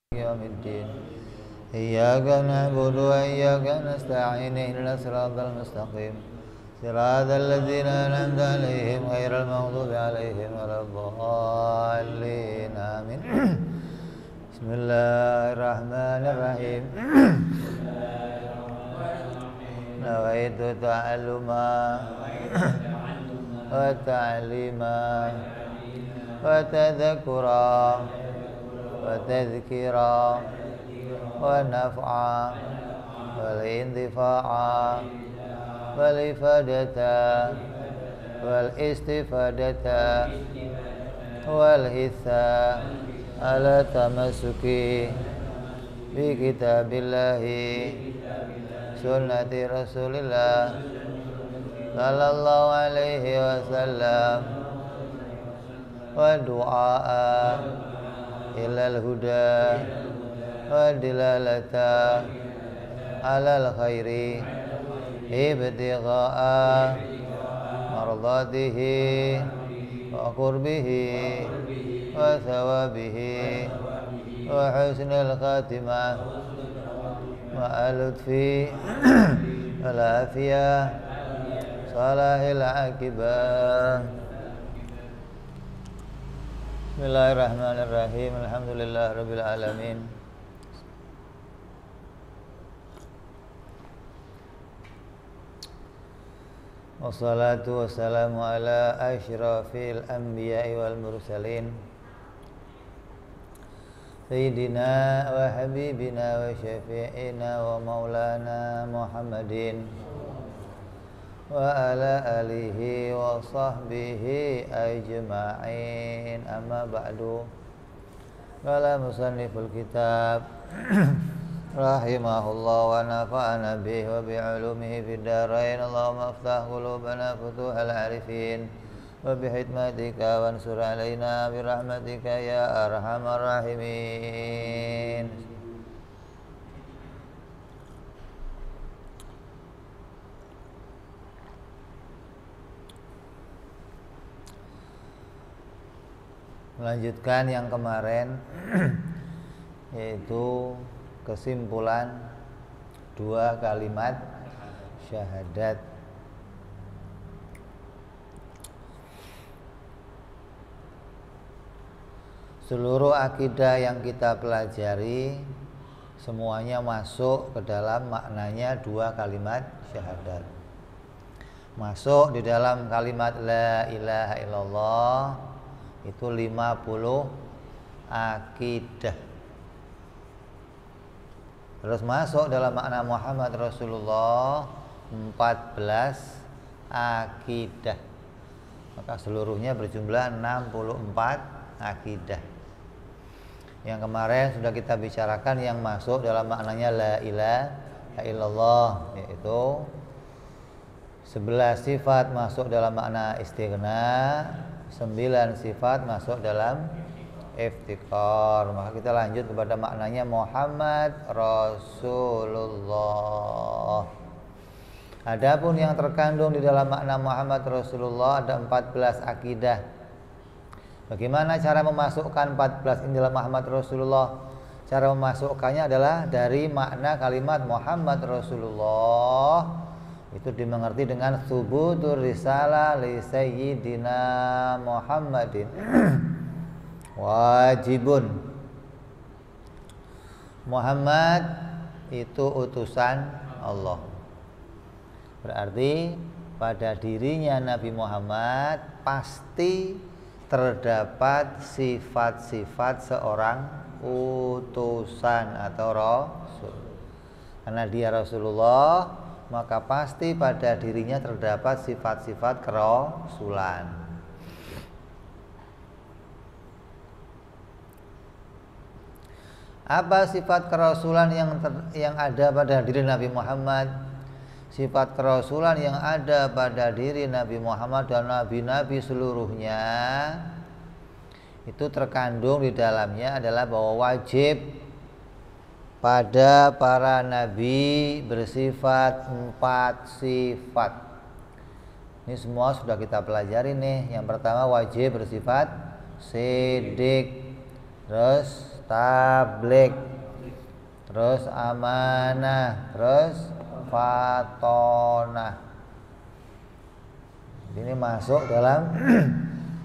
يوم الدين إياك نعبد وإياك نستعين اهدنا الصراط المستقيم صراط الذين أنعمت عليهم غير المغضوب عليهم ولا الضالين آمين. بسم الله الرحمن الرحيم. نويت تعلما وتعليما وتذكرا وتذكيرا ونفعا والانتفاعا والإفادة والاستفادة والحثا على تمسك بكتاب الله سنة رسول الله صلى الله عليه وسلم ودعاء إلى الهدى ودلالة على الخير ابتغاء مرضاته وقربه وثوابه وحسن الخاتمة مع اللطف والعافية صلاح العاقبة. Bismillahirrahmanirrahim. Alhamdulillah rabbil alamin. Wassalatu wassalamu ala asyrafil anbiya'i wal mursalin Sayyidina wa habibina wa syafi'ina wa maulana Muhammadin wa ala alihi wa sahbihi ajma'in, amma ba'du. Qala musanniful kitab rahimahullah wa nafa'ana bihi wa bi'ulumihi fid dharain. Allahumma aftah qulubana futuhal arifin wa bihikmatika wansur alaina birahmatika ya arhamar rahimin. Melanjutkan yang kemarin yaitu kesimpulan dua kalimat syahadat. Seluruh akidah yang kita pelajari semuanya masuk ke dalam maknanya dua kalimat syahadat. Masuk di dalam kalimat la ilaha illallah itu 50 akidah. Terus masuk dalam makna Muhammad Rasulullah 14 akidah. Maka seluruhnya berjumlah 64 akidah. Yang kemarin sudah kita bicarakan yang masuk dalam maknanya la ilaha illallah, yaitu 11 sifat masuk dalam makna istighna, 9 sifat masuk dalam iftikar. Maka kita lanjut kepada maknanya Muhammad Rasulullah. Adapun yang terkandung di dalam makna Muhammad Rasulullah ada 14 akidah. Bagaimana cara memasukkan 14 ini dalam Muhammad Rasulullah? Cara memasukkannya adalah dari makna kalimat Muhammad Rasulullah. Itu dimengerti dengan subutur risalah li sayyidina Muhammadin wajibun. Muhammad itu utusan Allah. Berarti pada dirinya Nabi Muhammad pasti terdapat sifat-sifat seorang utusan atau rasul. Karena dia Rasulullah, maka pasti pada dirinya terdapat sifat-sifat kerasulan. Apa sifat kerasulan yang ada pada diri Nabi Muhammad? Sifat kerasulan yang ada pada diri Nabi Muhammad dan nabi-nabi seluruhnya itu terkandung di dalamnya adalah bahwa wajib pada para nabi bersifat 4 sifat. Ini semua sudah kita pelajari nih. Yang pertama wajib bersifat sidik. terus tabligh, terus amanah, terus fatonah. Ini masuk dalam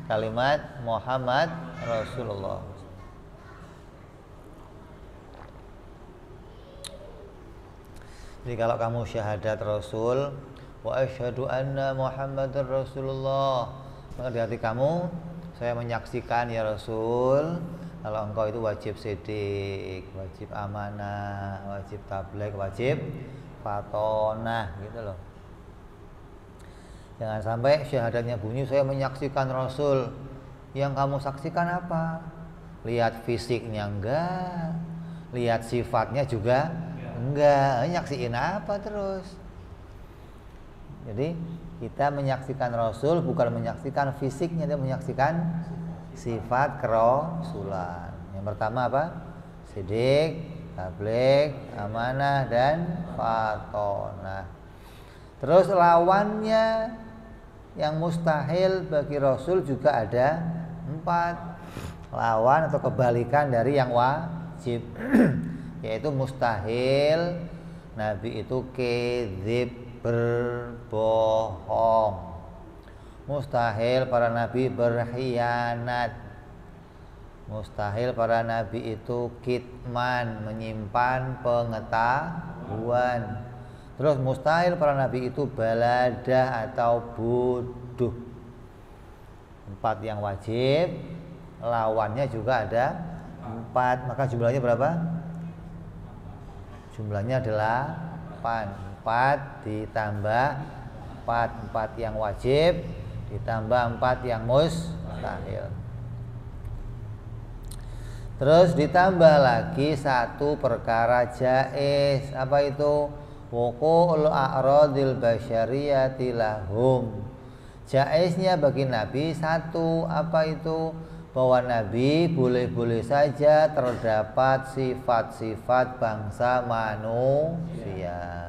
kalimat Muhammad Rasulullah. Jadi kalau kamu syahadat Rasul, wa asyhadu anna Muhammadar Rasulullah, maka di hati kamu, saya menyaksikan ya Rasul, kalau engkau itu wajib sidik, wajib amanah, wajib tabligh, wajib fatonah, gitu loh. Jangan sampai syahadatnya bunyi, saya menyaksikan Rasul. Yang kamu saksikan apa? Lihat fisiknya enggak, lihat sifatnya juga enggak. Nyaksiin apa terus? Jadi kita menyaksikan Rasul bukan menyaksikan fisiknya, dia menyaksikan sifat kerasulan. Yang pertama apa? Sidik, tabligh, amanah, dan fatonah. Terus lawannya yang mustahil bagi Rasul juga ada 4. Lawan atau kebalikan dari yang wajib. Yaitu mustahil Nabi itu kedzib, berbohong. Mustahil para nabi berkhianat. Mustahil para nabi itu kitman, menyimpan pengetahuan. Terus mustahil para nabi itu baladah atau bodoh. 4 yang wajib, lawannya juga ada 4. Maka jumlahnya berapa? Jumlahnya 8. 4 ditambah 4 yang wajib ditambah 4 yang mustahil. Terus ditambah lagi 1 perkara jaiz. Apa itu? Wuqu'ul a'radil basyariyati lahum. Jaiznya bagi Nabi 1. Apa itu? Bahwa Nabi boleh-boleh saja terdapat sifat-sifat bangsa manusia.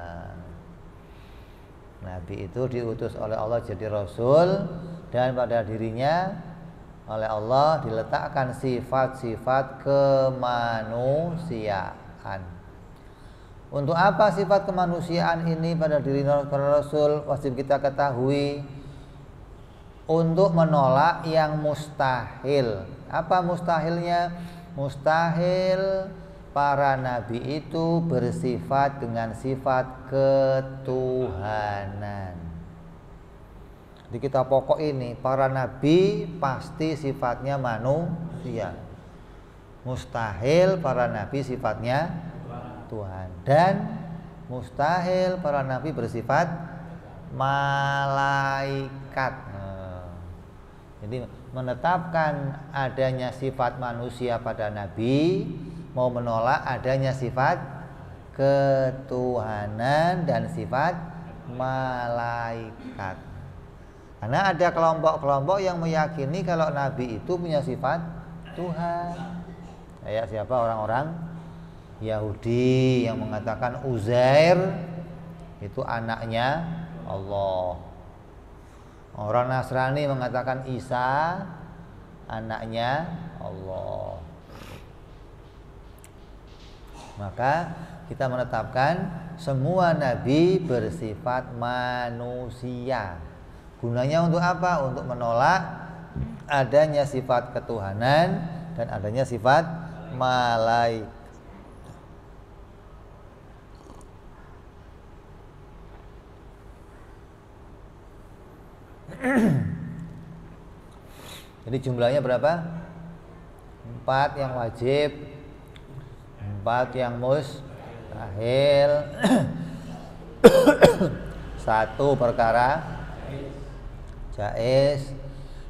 Nabi itu diutus oleh Allah jadi Rasul, dan pada dirinya oleh Allah diletakkan sifat-sifat kemanusiaan. Untuk apa sifat kemanusiaan ini pada diri Rasul? Wajib kita ketahui, untuk menolak yang mustahil. Apa mustahilnya? Mustahil para nabi itu bersifat dengan sifat ketuhanan. Di kitab pokok ini, para nabi pasti sifatnya manusia. Mustahil para nabi sifatnya Tuhan. Dan mustahil para nabi bersifat malaikat. Jadi menetapkan adanya sifat manusia pada nabi, mau menolak adanya sifat ketuhanan dan sifat malaikat. Karena ada kelompok-kelompok yang meyakini kalau nabi itu punya sifat Tuhan. Kayak siapa? Orang-orang Yahudi yang mengatakan Uzair itu anaknya Allah. Orang Nasrani mengatakan Isa anaknya Allah. Maka kita menetapkan semua nabi bersifat manusia. Gunanya untuk apa? Untuk menolak adanya sifat ketuhanan dan adanya sifat malaikat. Jadi jumlahnya berapa? 4 yang wajib, 4 yang mustahil, 1 perkara jaiz,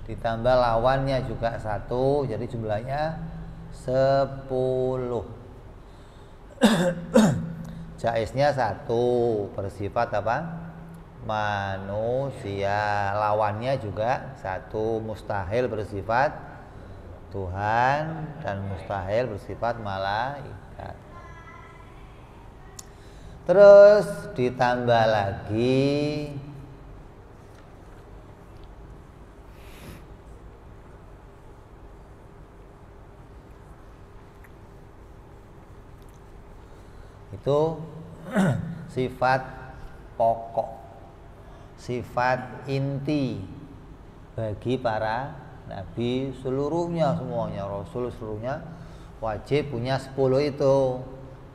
ditambah lawannya juga 1, jadi jumlahnya 10. Jaiznya 1, bersifat apa? Manusia. Lawannya juga 1, mustahil bersifat Tuhan dan mustahil bersifat malaikat. Terus ditambah lagi Itu sifat pokok, sifat inti bagi para nabi seluruhnya, semuanya, rasul seluruhnya wajib punya 10 itu.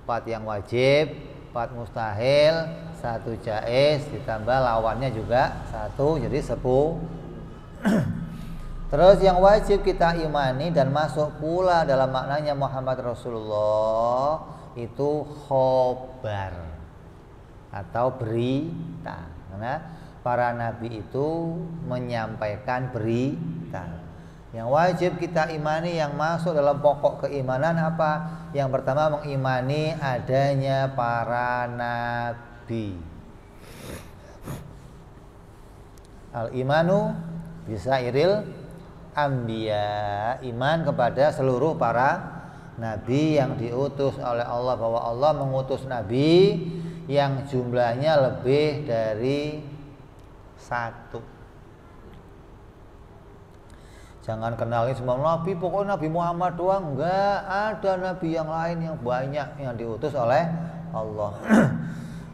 4 yang wajib, 4 mustahil, 1 jaiz, ditambah lawannya juga 1, jadi 10. Terus yang wajib kita imani dan masuk pula dalam maknanya Muhammad Rasulullah itu khobar atau berita. Karena para nabi itu menyampaikan berita. Yang wajib kita imani yang masuk dalam pokok keimanan apa? Yang pertama mengimani adanya para nabi. Al-imanu bisairil anbiya, iman kepada seluruh para nabi yang diutus oleh Allah, bahwa Allah mengutus nabi yang jumlahnya lebih dari 1. Jangan kenalin semua nabi, pokoknya Nabi Muhammad doang. Enggak, ada nabi yang lain yang banyak yang diutus oleh Allah.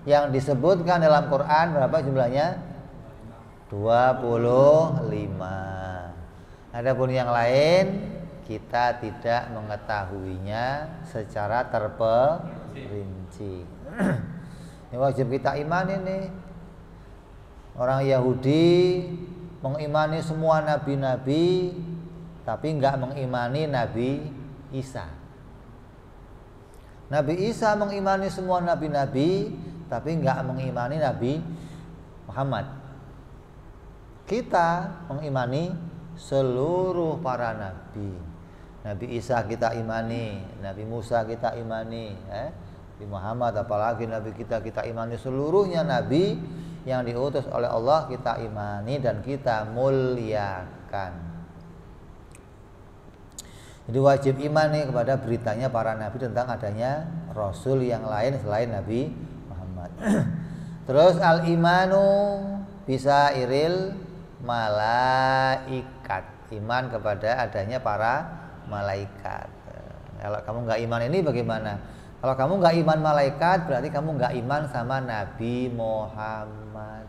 Yang disebutkan dalam Quran berapa jumlahnya? 25. Adapun yang lain kita tidak mengetahuinya secara terperinci. Ini wajib kita imani nih. Orang Yahudi mengimani semua nabi-nabi, tapi enggak mengimani Nabi Isa. Nabi Isa mengimani semua nabi-nabi, tapi enggak mengimani Nabi Muhammad. Kita mengimani seluruh para nabi. Nabi Isa kita imani, Nabi Musa kita imani, Nabi Muhammad apalagi nabi kita imani seluruhnya nabi yang diutus oleh Allah, kita imani dan kita muliakan. Jadi wajib imani kepada beritanya para nabi tentang adanya rasul yang lain selain Nabi Muhammad. Terus al-imanu bisa iril malaikat, iman kepada adanya para malaikat. Kalau kamu nggak iman ini bagaimana? Kalau kamu nggak iman malaikat, berarti kamu nggak iman sama Nabi Muhammad.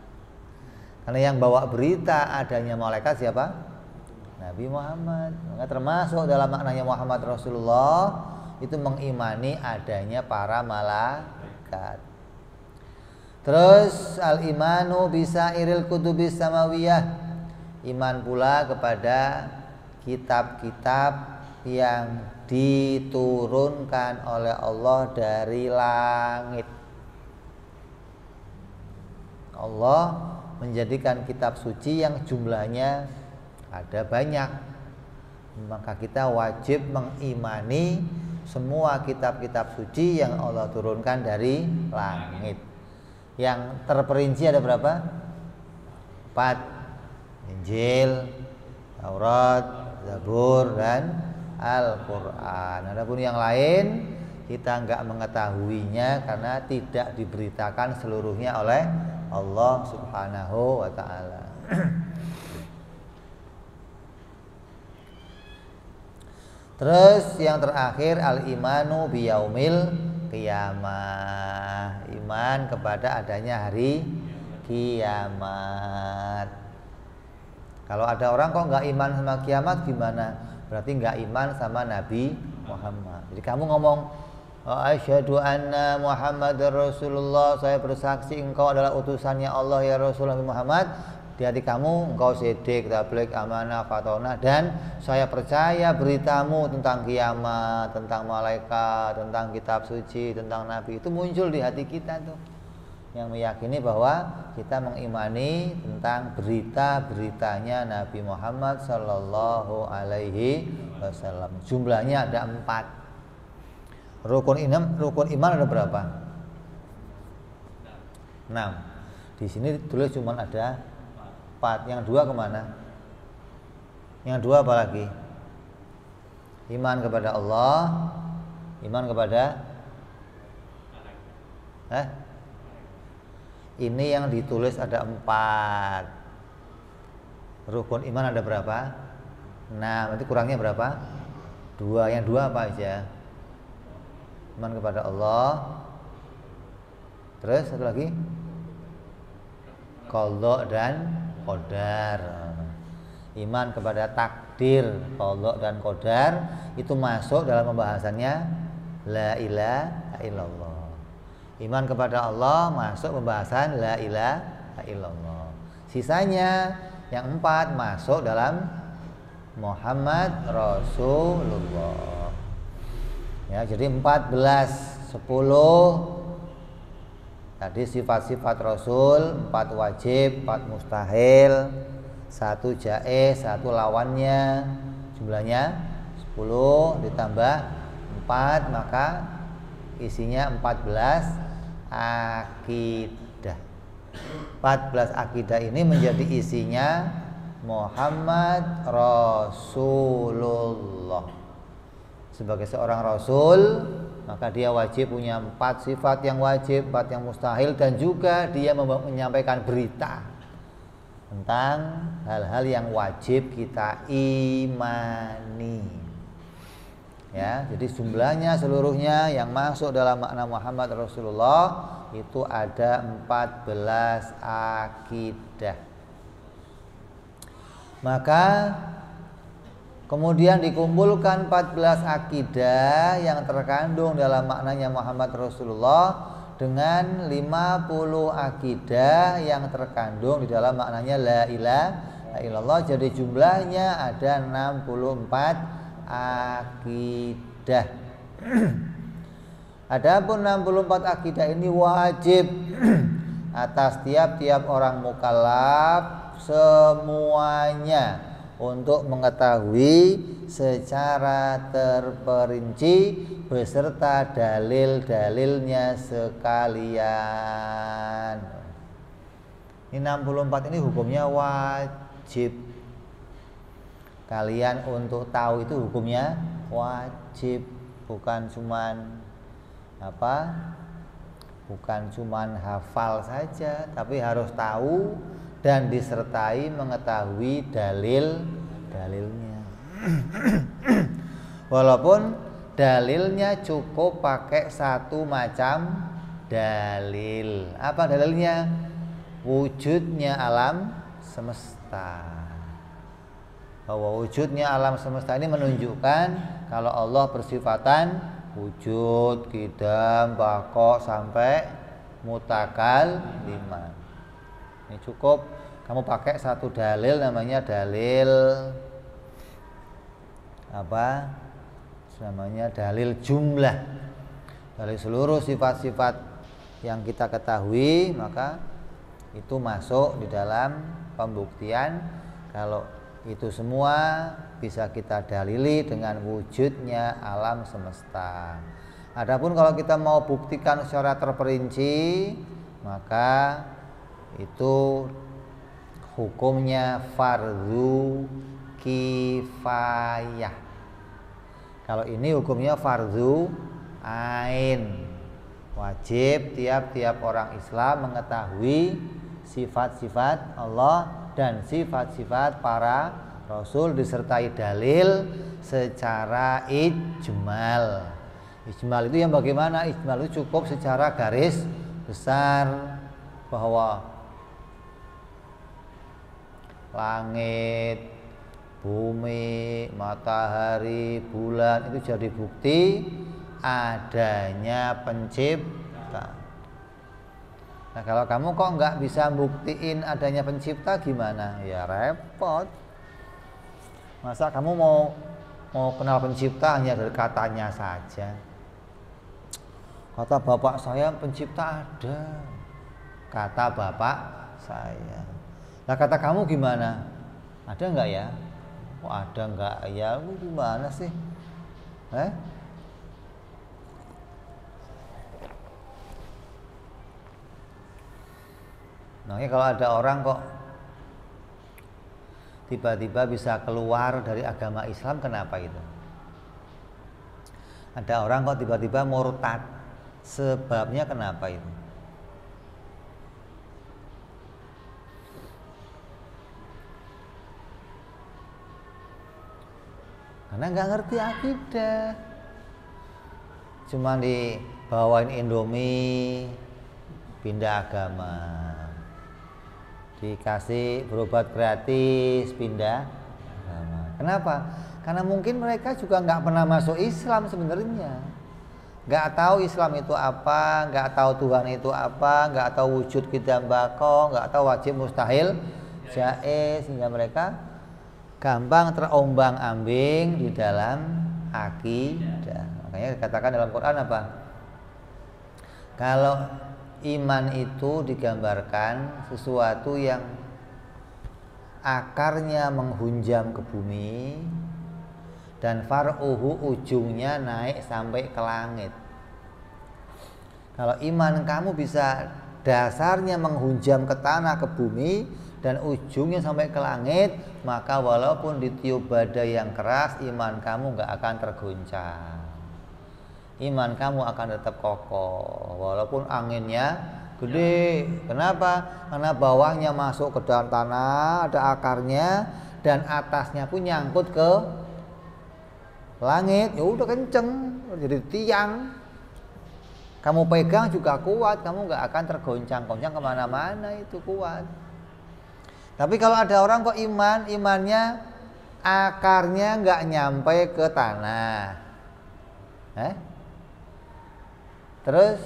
Karena yang bawa berita adanya malaikat siapa? Nabi Muhammad. Maka termasuk dalam maknanya Muhammad Rasulullah itu mengimani adanya para malaikat. Terus al-imanu bisa iril kutubis samawiyah, iman pula kepada kitab-kitab yang diturunkan oleh Allah dari langit. Allah menjadikan kitab suci yang jumlahnya ada banyak. Maka kita wajib mengimani semua kitab-kitab suci yang Allah turunkan dari langit. Yang terperinci ada berapa? 4. Injil, Taurat, Zabur, dan Al-Quran. Adapun yang lain kita enggak mengetahuinya karena tidak diberitakan seluruhnya oleh Allah Subhanahu wa ta'ala. Terus yang terakhir al-imanu biyaumil qiyamah, iman kepada adanya hari kiamat. Kalau ada orang kok nggak iman sama kiamat gimana? Berarti nggak iman sama Nabi Muhammad. Jadi kamu ngomong asyhadu anna Muhammadar Rasulullah, saya bersaksi engkau adalah utusannya Allah ya Rasul Nabi Muhammad. Di hati kamu engkau sidik, tabligh, amanah, fatonah, dan saya percaya beritamu tentang kiamat, tentang malaikat, tentang kitab suci, tentang nabi itu muncul di hati kita tuh, yang meyakini bahwa kita mengimani tentang berita-beritanya Nabi Muhammad Sallallahu Alaihi Wasallam. Jumlahnya ada 4. Rukun iman ada berapa? 6. Di sini tulis cuma ada 4. Yang 2 kemana? Yang 2 apa lagi? Iman kepada Allah, iman kepada ini yang ditulis ada 4. Rukun iman ada berapa? 6. Nanti kurangnya berapa? 2. Yang 2 apa aja? Iman kepada Allah, Terus satu lagi qadha dan qadar. Iman kepada takdir, qadha dan qadar itu masuk dalam pembahasannya la ilaha illallah. Iman kepada Allah masuk pembahasan la ilaha illallah. Sisanya yang 4 masuk dalam Muhammad Rasulullah. Ya, jadi 14, 10 tadi sifat-sifat Rasul, 4 wajib, 4 mustahil, 1 jaiz, 1 lawannya, jumlahnya 10 ditambah 4 maka isinya 14 akidah. 14 akidah ini menjadi isinya Muhammad Rasulullah. Sebagai seorang Rasul, maka dia wajib punya 4 sifat yang wajib, 4 yang mustahil, dan juga dia menyampaikan berita tentang hal-hal yang wajib kita imani. Ya, jadi jumlahnya seluruhnya yang masuk dalam makna Muhammad Rasulullah itu ada 14 akidah. Maka kemudian dikumpulkan 14 akidah yang terkandung dalam maknanya Muhammad Rasulullah dengan 50 akidah yang terkandung di dalam maknanya la ilaha illallah. Jadi jumlahnya ada 64 akidah. Adapun 64 akidah ini wajib atas tiap-tiap orang mukallaf semuanya untuk mengetahui secara terperinci beserta dalil-dalilnya sekalian. Ini 64 ini hukumnya wajib. Kalian untuk tahu itu hukumnya wajib, bukan cuman bukan cuman hafal saja, tapi harus tahu dan disertai mengetahui dalil-dalilnya. Walaupun dalilnya cukup pakai 1 macam dalil. Apa dalilnya? Wujudnya alam semesta. Bahwa wujudnya alam semesta ini menunjukkan kalau Allah bersifatan wujud, qidam, baqa sampai mutakalliman. Ini cukup kamu pakai 1 dalil, namanya dalil namanya dalil jumlah. Dari seluruh sifat-sifat yang kita ketahui, maka itu masuk di dalam pembuktian kalau itu semua bisa kita dalili dengan wujudnya alam semesta. Adapun kalau kita mau buktikan secara terperinci, maka itu hukumnya fardu kifayah. Kalau ini hukumnya fardu ain. Wajib tiap-tiap orang Islam mengetahui sifat-sifat Allah dan sifat-sifat para Rasul disertai dalil secara ijmal. Ijmal itu yang bagaimana? Ijmal itu cukup secara garis besar bahwa langit, bumi, matahari, bulan itu jadi bukti adanya pencipta. Nah, kalau kamu kok nggak bisa buktiin adanya pencipta gimana? Ya repot. Masa kamu mau kenal pencipta hanya dari katanya saja? Kata bapak saya pencipta ada. Kata bapak saya. Nah, kata kamu gimana? Ada nggak ya? Oh, ada nggak ya? Gimana sih? Nah, kalau ada orang kok tiba-tiba bisa keluar dari agama Islam, kenapa itu? Ada orang kok tiba-tiba murtad, sebabnya kenapa itu? Karena nggak ngerti akidah, cuma dibawain Indomie, pindah agama, dikasih berobat gratis, pindah agama. Kenapa? Karena mungkin mereka juga nggak pernah masuk Islam sebenarnya, nggak tahu Islam itu apa, nggak tahu Tuhan itu apa, nggak tahu wujud qidam baqo, nggak tahu wajib mustahil jaiz, sehingga mereka gampang terombang-ambing di dalam akidah. Makanya dikatakan dalam Quran apa? Kalau iman itu digambarkan sesuatu yang akarnya menghunjam ke bumi dan far'uhu ujungnya naik sampai ke langit. Kalau iman kamu bisa dasarnya menghunjam ke tanah, ke bumi, dan ujungnya sampai ke langit, maka walaupun ditiup badai yang keras, iman kamu gak akan tergoncang. Iman kamu akan tetap kokoh walaupun anginnya gede. Kenapa? Karena bawahnya masuk ke dalam tanah, ada akarnya, dan atasnya pun nyangkut ke langit. Ya udah kenceng, jadi tiang. Kamu pegang juga kuat, kamu gak akan tergoncang-goncang kemana-mana, itu kuat. Tapi kalau ada orang kok imannya akarnya gak nyampe ke tanah, terus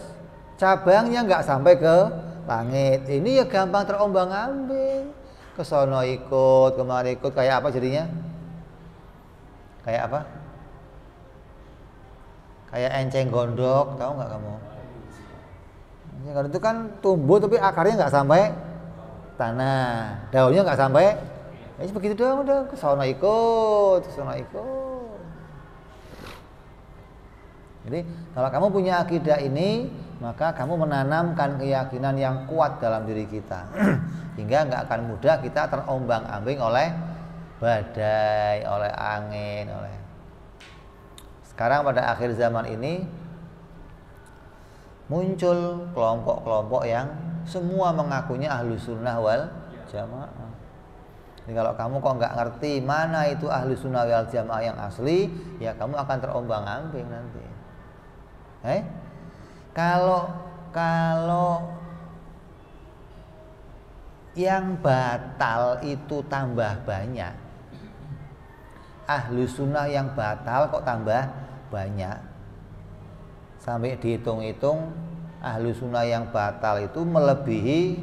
cabangnya nggak sampai ke langit, ini ya gampang terombang-ambing, kesono ikut, kemari ikut, kayak apa jadinya? Kayak apa? Kayak enceng gondok, tahu nggak kamu? Enceng gondok itu kan tumbuh tapi akarnya nggak sampai tanah, daunnya nggak sampai, ya begitu doang, udah kesono ikut, kesono ikut. Jadi kalau kamu punya akidah ini, maka kamu menanamkan keyakinan yang kuat dalam diri kita, hingga nggak akan mudah kita terombang-ambing oleh badai, oleh angin, oleh. Sekarang pada akhir zaman ini muncul kelompok-kelompok yang semua mengakunya ahlu sunnah wal jamaah. Jadi kalau kamu kok nggak ngerti mana itu ahlu sunnah wal jamaah yang asli, ya kamu akan terombang-ambing nanti. Kalau yang batal itu tambah banyak, ahlu sunnah yang batal kok tambah banyak, sampai dihitung-hitung ahlu sunnah yang batal itu melebihi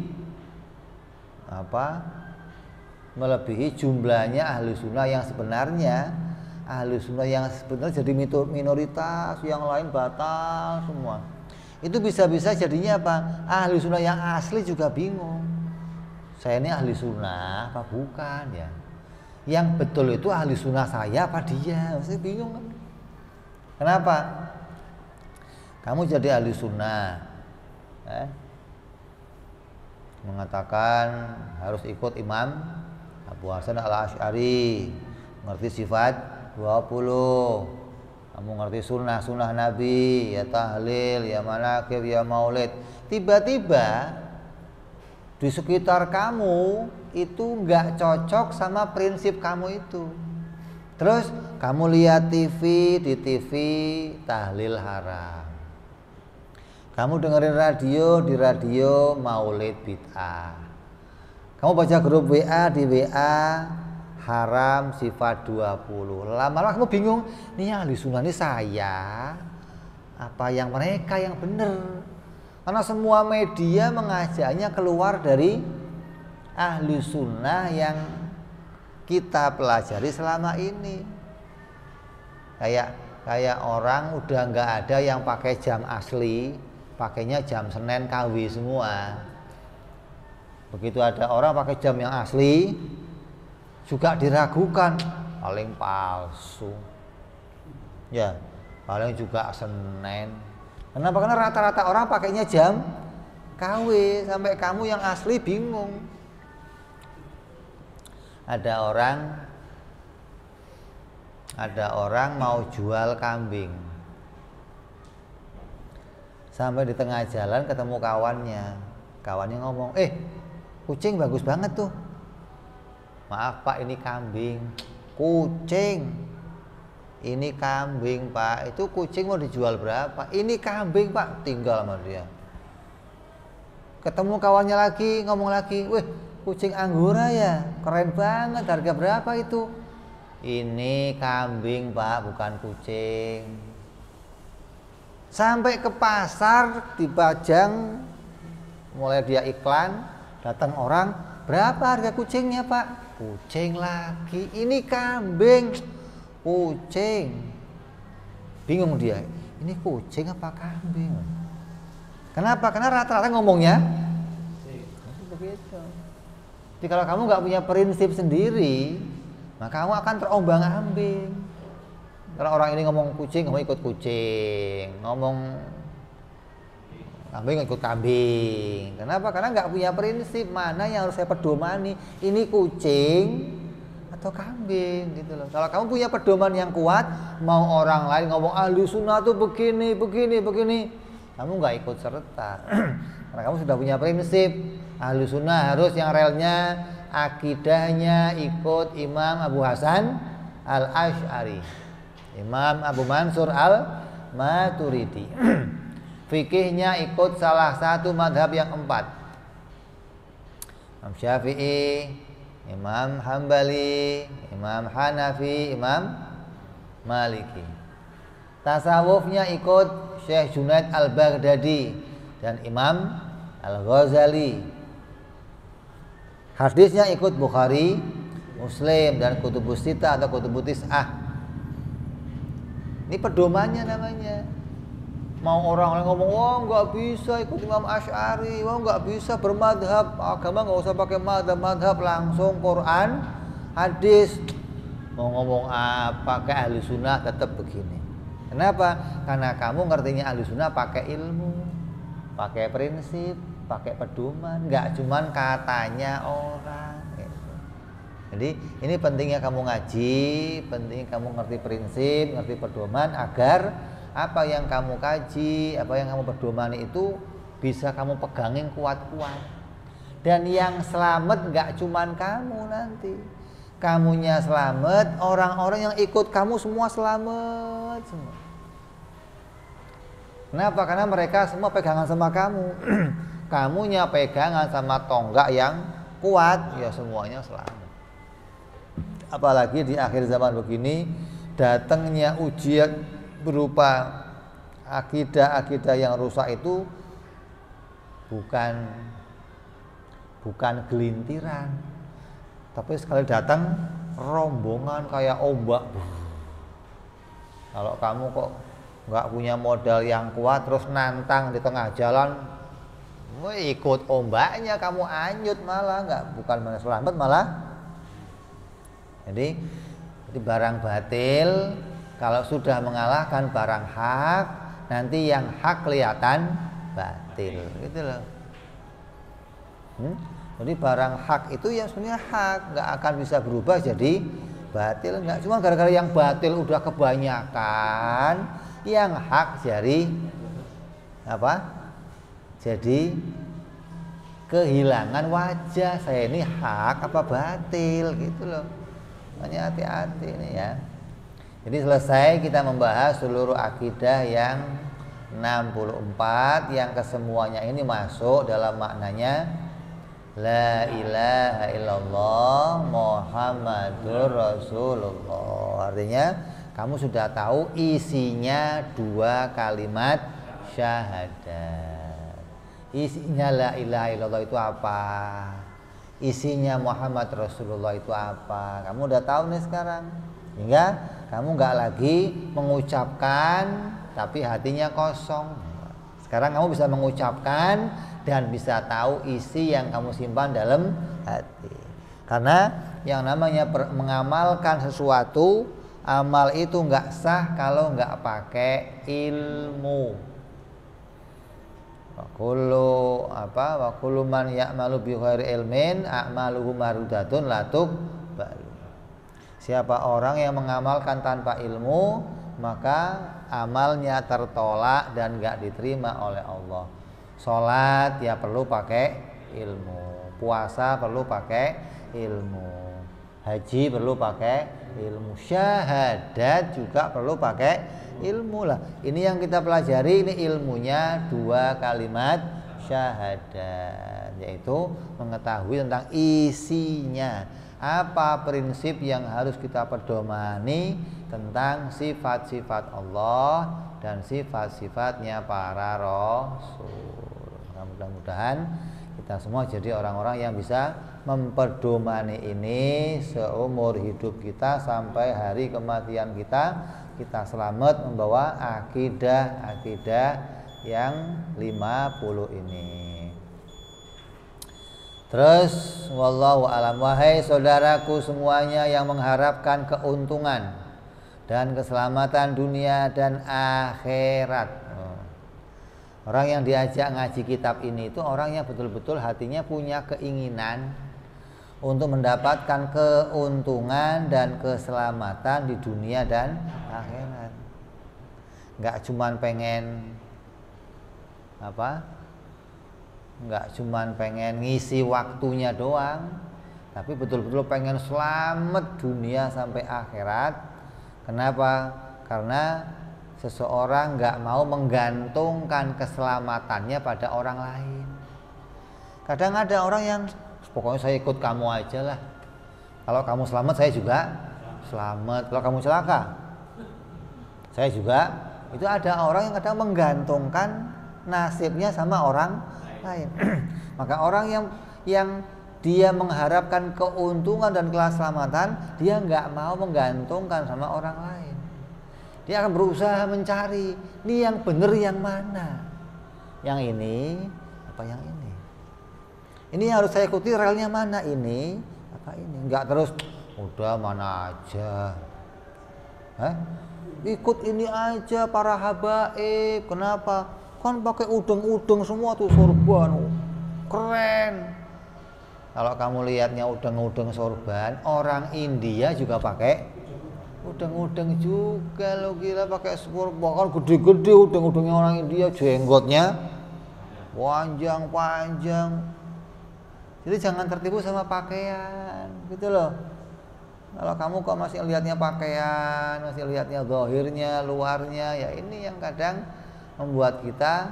melebihi jumlahnya ahlu sunnah yang sebenarnya. Ahlu sunnah yang sebenarnya jadi minoritas, yang lain batal semua. Itu bisa-bisa jadinya apa? Ahlu sunnah yang asli juga bingung, saya ini ahli sunnah apa bukan ya? Yang betul itu ahli sunnah saya apa dia? Saya bingung kan? Kenapa? Kamu jadi ahli sunnah, mengatakan harus ikut Imam Abu Hasan al-Asy'ari, ngerti sifat 20, kamu ngerti sunnah Nabi, ya tahlil, ya manakib, ya maulid. Tiba-tiba di sekitar kamu itu nggak cocok sama prinsip kamu itu. Terus kamu lihat TV, di TV tahlil haram. Kamu dengerin radio, di radio maulid bid'ah. Kamu baca grup WA, di WA haram sifat 20. Lama-lama kamu bingung, nih ahli sunnah ini saya apa yang mereka yang benar? Karena semua media mengajaknya keluar dari ahli sunnah yang kita pelajari selama ini. Kayak orang udah nggak ada yang pakai jam asli, pakainya jam Senen KW semua. Begitu ada orang pakai jam yang asli, juga diragukan, paling palsu, ya paling juga Senen. Kenapa? Karena rata-rata orang pakainya jam KW, sampai kamu yang asli bingung. Ada orang mau jual kambing, sampai di tengah jalan ketemu kawannya ngomong, kucing bagus banget tuh. Maaf Pak, ini kambing. Kucing. Ini kambing Pak. Itu kucing mau dijual berapa? Ini kambing Pak. Tinggal sama dia. Ketemu kawannya lagi, ngomong lagi, "Wih, kucing Anggora ya, keren banget, harga berapa itu?" "Ini kambing Pak, bukan kucing." Sampai ke pasar dipajang, mulai dia iklan, datang orang, "Berapa harga kucingnya Pak?" "Kucing lagi, ini kambing." "Kucing." Bingung dia, ini kucing apa kambing? Kenapa? Karena rata-rata ngomongnya begitu. Jadi kalau kamu nggak punya prinsip sendiri, maka kamu akan terombang-ambing. Kalau orang ini ngomong kucing, kamu ikut kucing. Ngomong kambing, ikut kambing. Kenapa? Karena nggak punya prinsip mana yang harus saya pedomani. Ini kucing atau kambing gitu loh. Kalau kamu punya pedoman yang kuat, mau orang lain ngomong ahli sunnah tuh begini, kamu nggak ikut serta. Karena kamu sudah punya prinsip. Ahli sunnah harus yang relnya, akidahnya ikut Imam Abu Hasan Al-Asy'ari, Imam Abu Mansur Al-Maturidi. Fikihnya ikut salah satu madhab yang 4, Imam Syafi'i, Imam Hambali, Imam Hanafi, Imam Maliki. Tasawufnya ikut Syekh Junaid Al-Baghdadi dan Imam Al-Ghazali. Hadisnya ikut Bukhari, Muslim dan Kutubus Sittah atau Kutubus Tis'ah. Ini pedomannya namanya. Mau orang ngomong, "Wah nggak bisa ikut Imam Asy'ari, wah nggak bisa bermadhab, agama nggak usah pakai madhab, langsung Quran, hadis." Mau ngomong apa ke ahli sunnah tetap begini. Kenapa? Karena kamu ngertinya ahli sunnah pakai ilmu, pakai prinsip, pakai pedoman, nggak cuman katanya orang. Gitu. Jadi ini pentingnya kamu ngaji, penting kamu ngerti prinsip, ngerti pedoman agar apa yang kamu kaji, apa yang kamu pedomani itu bisa kamu pegangin kuat-kuat. Dan yang selamat gak cuman kamu nanti. Kamunya selamat, orang-orang yang ikut kamu semua selamat semua. Kenapa? Karena mereka semua pegangan sama kamu. Kamunya pegangan sama tonggak yang kuat, ya semuanya selamat. Apalagi di akhir zaman begini, datangnya ujian berupa akidah-akidah yang rusak itu bukan gelintiran, tapi sekali datang rombongan kayak ombak. Kalau kamu kok nggak punya modal yang kuat terus nantang di tengah jalan, ikut ombaknya kamu anyut, malah bukan selamat malah. Jadi barang batil kalau sudah mengalahkan barang hak, nanti yang hak kelihatan batil, gitu loh. Jadi barang hak itu yang sebenarnya hak, nggak akan bisa berubah jadi batil, nggak. Cuma gara-gara yang batil udah kebanyakan, yang hak jadi apa? Jadi kehilangan wajah. Saya ini hak apa batil, gitu loh. Makanya hati-hati nih ya. Jadi selesai kita membahas seluruh akidah yang 64 yang kesemuanya ini masuk dalam maknanya La ilaha illallah Muhammadur Rasulullah. Artinya kamu sudah tahu isinya 2 kalimat syahadat. Isinya la ilaha illallah itu apa? Isinya Muhammad Rasulullah itu apa? Kamu udah tahu nih sekarang. Hingga kamu nggak lagi mengucapkan tapi hatinya kosong. Sekarang kamu bisa mengucapkan dan bisa tahu isi yang kamu simpan dalam hati. Karena yang namanya mengamalkan sesuatu, amal itu nggak sah kalau nggak pakai ilmu. Wa kullu man ya'malu bi ghairi ilmin a'maluhu marudatun la tuqbalu. Siapa orang yang mengamalkan tanpa ilmu, maka amalnya tertolak dan gak diterima oleh Allah. Sholat ya perlu pakai ilmu, puasa perlu pakai ilmu, haji perlu pakai ilmu, syahadat juga perlu pakai ilmu lah. Ini yang kita pelajari, ini ilmunya 2 kalimat syahadat, yaitu mengetahui tentang isinya. Apa prinsip yang harus kita pedomani tentang sifat-sifat Allah dan sifat-sifatnya para rasul. Mudah-mudahan kita semua jadi orang-orang yang bisa memperdomani ini seumur hidup kita sampai hari kematian kita. Kita selamat membawa akidah yang 50 ini. Terus wallahu alam, wahai saudaraku semuanya yang mengharapkan keuntungan dan keselamatan dunia dan akhirat. Orang yang diajak ngaji kitab ini itu orang yang betul-betul hatinya punya keinginan untuk mendapatkan keuntungan dan keselamatan di dunia dan akhirat. Enggak cuman pengen nggak cuman pengen ngisi waktunya doang, tapi betul-betul pengen selamat dunia sampai akhirat. Kenapa? Karena seseorang nggak mau menggantungkan keselamatannya pada orang lain. Kadang ada orang yang pokoknya saya ikut kamu aja lah, kalau kamu selamat saya juga selamat, kalau kamu celaka saya juga. Itu ada orang yang kadang menggantungkan nasibnya sama orang lain. Maka orang yang dia mengharapkan keuntungan dan keselamatan, dia nggak mau menggantungkan sama orang lain. Dia akan berusaha mencari, ini yang benar yang mana, yang ini apa yang ini yang harus saya ikuti, relnya mana, ini apa ini. Nggak terus udah mana aja, ikut ini aja para habaib. Kenapa? Kan pakai udeng-udeng semua tuh, sorban keren. Kalau kamu lihatnya udeng-udeng sorban, orang India juga pakai udeng-udeng juga. Lo gila, pakai sorban kan gede-gede udeng-udengnya orang India, jenggotnya panjang-panjang. Jadi jangan tertipu sama pakaian gitu loh. Kalau kamu kok masih lihatnya pakaian, masih lihatnya zahirnya, luarnya, ya ini yang kadang membuat kita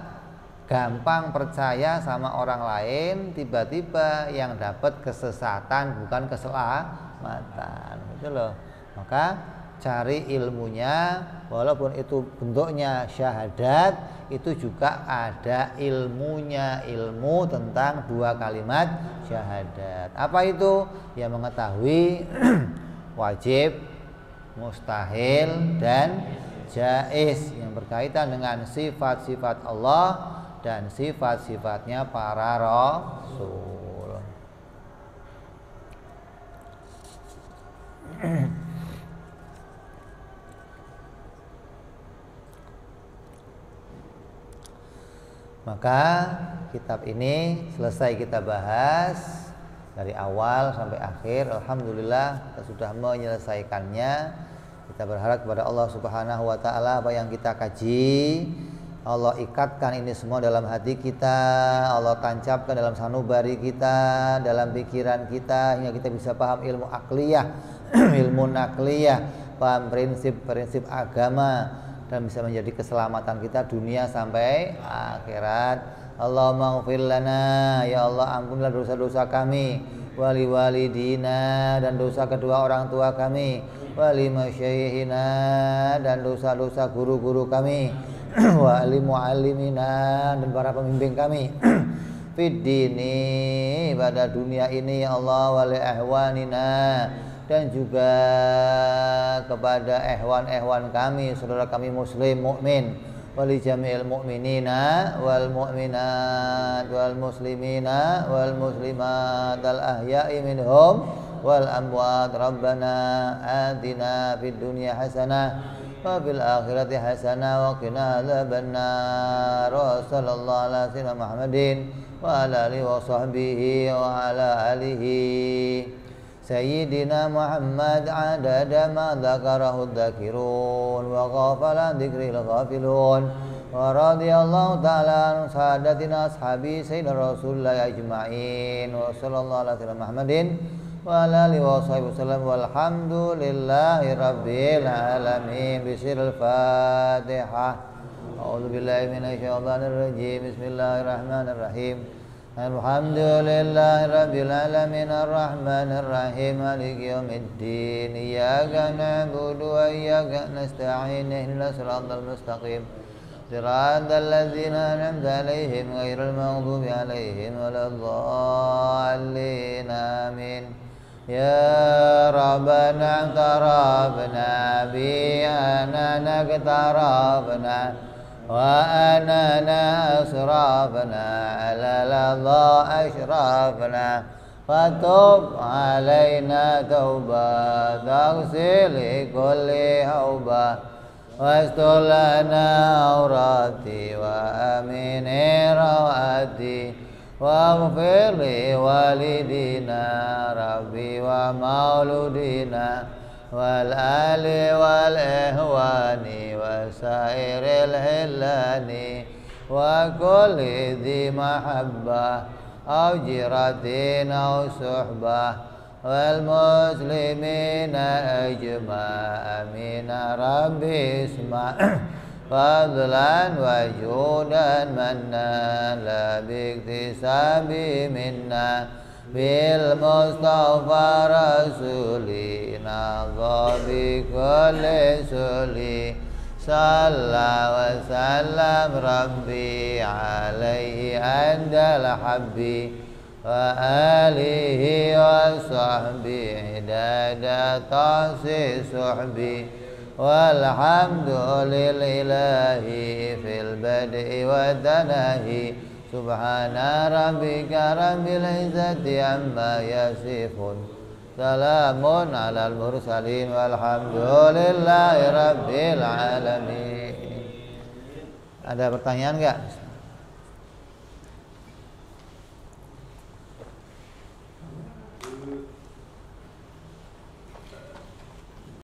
gampang percaya sama orang lain, tiba-tiba yang dapat kesesatan bukan keselamatan, gitu loh. Maka cari ilmunya, walaupun itu bentuknya syahadat, itu juga ada ilmunya, ilmu tentang dua kalimat syahadat. Apa itu? Ya mengetahui wajib, mustahil, dan jaiz yang berkaitan dengan sifat-sifat Allah dan sifat-sifatnya para rasul. Maka kitab ini selesai kita bahas dari awal sampai akhir. Alhamdulillah kita sudah menyelesaikannya. Kita berharap kepada Allah Subhanahu wa taala apa yang kita kaji, Allah ikatkan ini semua dalam hati kita, Allah tancapkan dalam sanubari kita, dalam pikiran kita, hingga kita bisa paham ilmu akliyah, ilmu nakliyah, paham prinsip-prinsip agama, dan bisa menjadi keselamatan kita dunia sampai akhirat. Allahumma ighfir lana, ya Allah ampunilah dosa-dosa kami, wali walidina, dan dosa kedua orang tua kami, wali masyayikhina, dan dosa-dosa guru-guru kami, wali muallimina, dan para pembimbing kami, fid dini, pada dunia ini ya Allah, wali ihwanina, dan juga kepada ihwan-ihwan kami, saudara kami muslim mukmin, wali jami'il mu'minina wal mu'minat wal muslimina wal muslimat al ahya'i minhum wal amwat. Rabbana atina fid dunya hasanah wa fil akhirati hasanah wa qina adzabannar. Wa sallallahu ala sayyidina Muhammadin wa ala alihi wa sahbihi wa ala alihi Sayyidina Muhammad adada ma dzakarahu dzakirun wa ghafala dzikril ghafilun wa radiyallahu ta'ala an sadatina ashabi sayyidina Rasulullah ajma'in wa sallallahu ala sayyidina Muhammadin wa ala alihi wa sahbihi wasallam walhamdulillahi rabbil alamin. Bismillahil Fatihah. A'udzu billahi minasyaitonir rajim. Bismillahirrahmanirrahim. Alhamdulillahi rabbil alamin arrahmanir rahim maliki yaumiddin. Iyyaka na'budu wa iyyaka nasta'in. Ihdinas siratal mustaqim. Siratal ladzina an'amta 'alaihim ghairil maghdubi 'alaihim waladdallin. Amin. Ya Rabbana tarabna bi anana tarabna wa anana asrafna ala ladha ashrafna fatub alaina tauba taghsil kulli hauba wastur lana aurati wa amin rawati waghfir li walidina rabbi wa mauludina wal ali wal ihwani wa sairil hillani wa kulli dhi mahabbah aw jiratin aw suhbah wal muslimina ajma' amin rabbi isma' fadlan wa judan manna la biktisabi minna bil mustafa rasulina dhabi kulli suli salla wa sallam rabbi alaihi andal habbi wa alihi wa sahbihi dada tasi suhbi walhamdulillahi fil bad'i wa tanahi subhana rabbika rabbil izzati amma yasifun salamun alal mursalin walhamdulillahi rabbil alamin. Ada pertanyaan enggak?